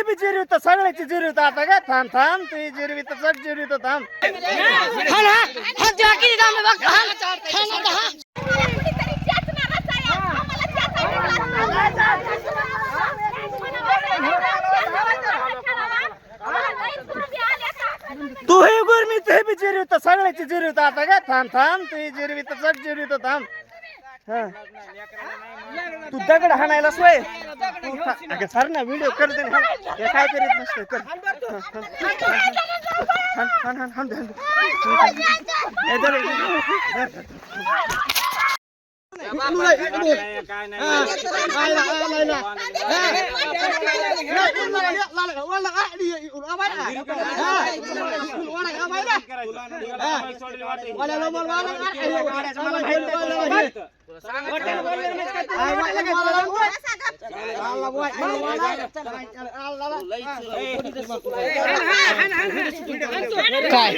बी जिरवित सगळ्याची जिरवित आता का थांब थांब तू जिरवित चट जिरवित थांब तू हे गुरमी ते बी जिरवित सगळ्याची जिरवित आता का थांब थांब तू जिरवित चट जिरवित थांब तू दगड हाणायला सोय तू सर ना व्हिडिओ करते काय करीत नसते कर काय